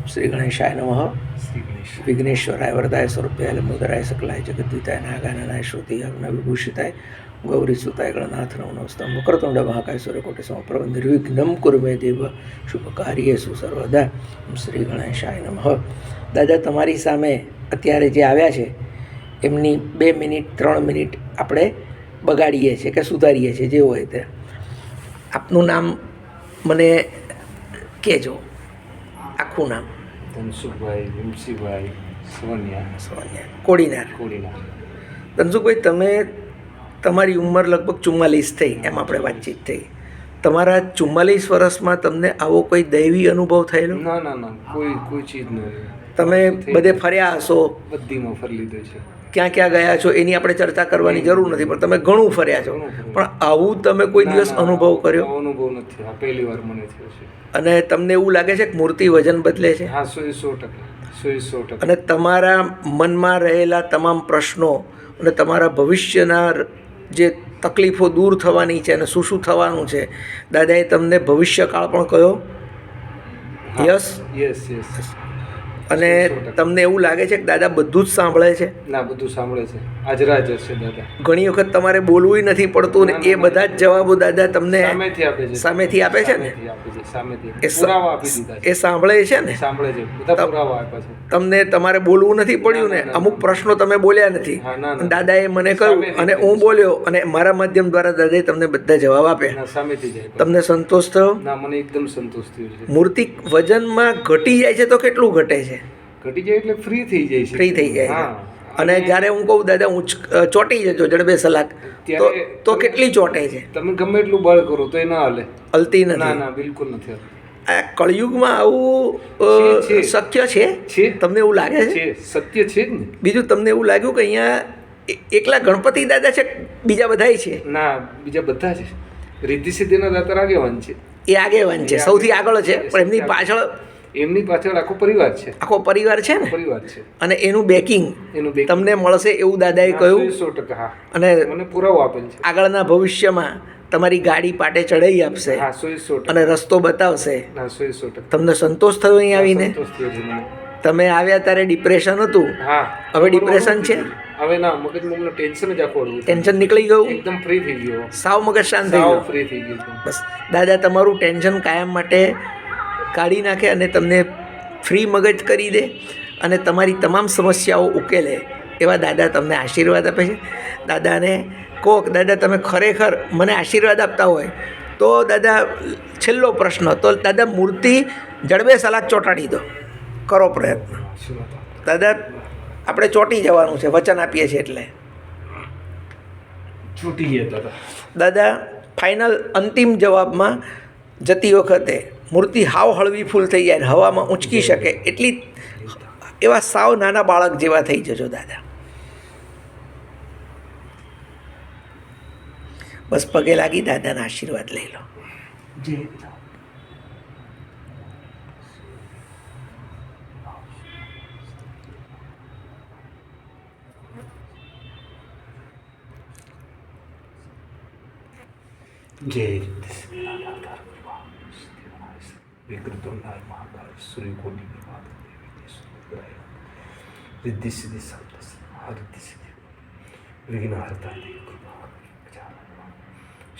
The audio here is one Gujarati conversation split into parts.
શ્રી ગણેશાય નમઃ. શ્રી ગણેશ. વિઘ્નેશ્વરાય વરદાય સ્વરૂપાય લંબોદરાય સકલાય જગદ્વિતાય નાગાનનાય શ્રુતિ અગ્ન વિભૂષિતાય ગૌરી સુતાય ગણનાથ નમસ્તમ વક્રતુંડ મહાકાય સૂર્યકોટિ સમપ્રભ નિર્વિઘ્નમ કુરુ મે દેવ શુભ કાર્યેષુ સર્વદા. શ્રી ગણેશાય નમઃ. દાદા, તમારી સામે અત્યારે જે આવ્યા છે એમની 2 મિનિટ 3 મિનિટ આપણે બગાડીએ છીએ કે સુધારીએ છીએ, જે હોય તે. આપનું નામ મને કહેજો, આખું નામ. ધનસુખભાઈ વિમસીભાઈ સોનિયા કોડીનાર. ધનસુખભાઈ, તમે તમારી ઉંમર લગભગ 44 થઈ, એમ આપણે વાતચીત થઈ. તમારા 44 વર્ષમાં તમને આવો કોઈ દૈવી અનુભવ થયેલો? ના કોઈ ચીજ નહીં. તમે બધે ફર્યા હશો, બધીમાં ફરી લીધું છે. ક્યાં ક્યાં ગયા છો એની આપણે ચર્ચા કરવાની જરૂર નથી, પણ તમે ઘણું ફર્યા છો. પણ આવું તમે કોઈ દિવસ અનુભવ કર્યો? અનુભવ નથી, આ પહેલી વાર મને થયો છે. અને તમને એવું લાગે છે કે મૂર્તિ વજન બદલે છે? હા, 100%. અને તમારા મનમાં રહેલા તમામ પ્રશ્નો અને તમારા ભવિષ્યના જે તકલીફો દૂર થવાની છે અને શું શું થવાનું છે, દાદાએ તમને ભવિષ્યકાળ પણ કહ્યો? યસ. અને તમને એવું લાગે છે કે દાદા બધું જ સાંભળે છે? ના, બધું સાંભળે છે. હાજરા જ છે દાદા. ઘણી વખત તમારે બોલવું નથી પડતું ને એ બધા જ જવાબો દાદા તમને સામેથી આપે છે ને? એ સાંભળે છે ને? તમને તમારે બોલવું નથી પડ્યું ને? અમુક પ્રશ્નો તમે બોલ્યા નથી, દાદાએ મને કહ્યું અને હું બોલ્યો અને મારા માધ્યમ દ્વારા દાદાએ તમને બધા જવાબ આપ્યા. તમને સંતોષ થયો? ના, મને એકદમ સંતોષ થયો છે. મૂર્તિ વજનમાં ઘટી જાય છે તો કેટલું ઘટે છે? ઘટી જાય એટલે ફ્રી થઈ જાય છે. ફ્રી થઈ જાય છે. અને જ્યારે હું કહું દાદા ચોંટી જજો જડબે સલાક, તો કેટલી ચોંટે છે? તમે ગમે એટલું બળ કરો તો એ ના હાલે, હલતી નથી. ના, બિલકુલ નથી. આ કળયુગમાં આવું શક્ય છે? તમને એવું લાગે છે? સત્ય છે જ ને. બીજું તમને એવું લાગ્યું કે અહીંયા એકલા ગણપતિ દાદા છે, બીજા બધાય છે? ના, બીજા બધા છે. રિદ્ધિ સિદ્ધિના દાતા આગેવાન છે. એ આગેવાન છે, સૌથી આગળ છે, પણ એમની પાછળ આખો પરિવાર છે. આખો પરિવાર છે ને? પરિવાર છે. અને એનું બેકિંગ તમને મળશે એવું દાદાએ કહ્યું. 100%. અને મને પુરાવો આપેલ છે. આગળના ભવિષ્યમાં તમારી ગાડી પાટે ચડાવી આપશે. 100%. અને રસ્તો બતાવશે. 100%. તમને સંતોષ થયો અહીં આવીને? તમે આવ્યા ત્યારે ડિપ્રેશન હતું, હવે ડિપ્રેશન છે? હવે ના, મગજમાં ટેન્શન જ આખું. ટેન્શન નીકળી ગયું? એકદમ ફ્રી થઈ ગયો. સાવ મગજ શાંત થઈ ગયું? ફ્રી થઈ ગયું. બસ દાદા તમારું ટેન્શન કાયમ માટે કાઢી નાખે અને તમને ફ્રી મગજ કરી દે અને તમારી તમામ સમસ્યાઓ ઉકેલે એવા દાદા તમને આશીર્વાદ આપે છે. દાદાને કહો કે દાદા તમે ખરેખર મને આશીર્વાદ આપતા હોય તો દાદા છેલ્લો પ્રશ્ન, તો દાદા મૂર્તિ જડબે સલાક ચોંટાડી દો, કરો પ્રયત્ન. દાદા આપણે ચોંટી જવાનું છે, વચન આપીએ છીએ એટલે. છૂટી ગયા દાદા. ફાઇનલ અંતિમ જવાબમાં જતી વખતે મૂર્તિ હાવ હળવી ફૂલ થઈ જાય, હવામાં ઊંચકી શકે એટલી એવા સાવ નાના બાળક જેવા થઈ જજો દાદા. બસ પગે લાગી દાદાના આશીર્વાદ લઈ લો. रिद्धि सिद्धि विघ्नहर्ता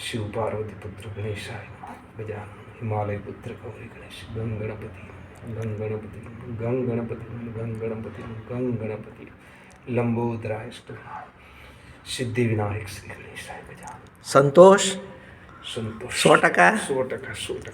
शिव पार्वती पुत्र गणेशाय गजानन हिमालय पुत्र गौरी गणेश गंगणपति लंबोदराय सिद्धि विनायक श्री गणेशाय गजानन. સંતોષ? સંતોષ. 100%.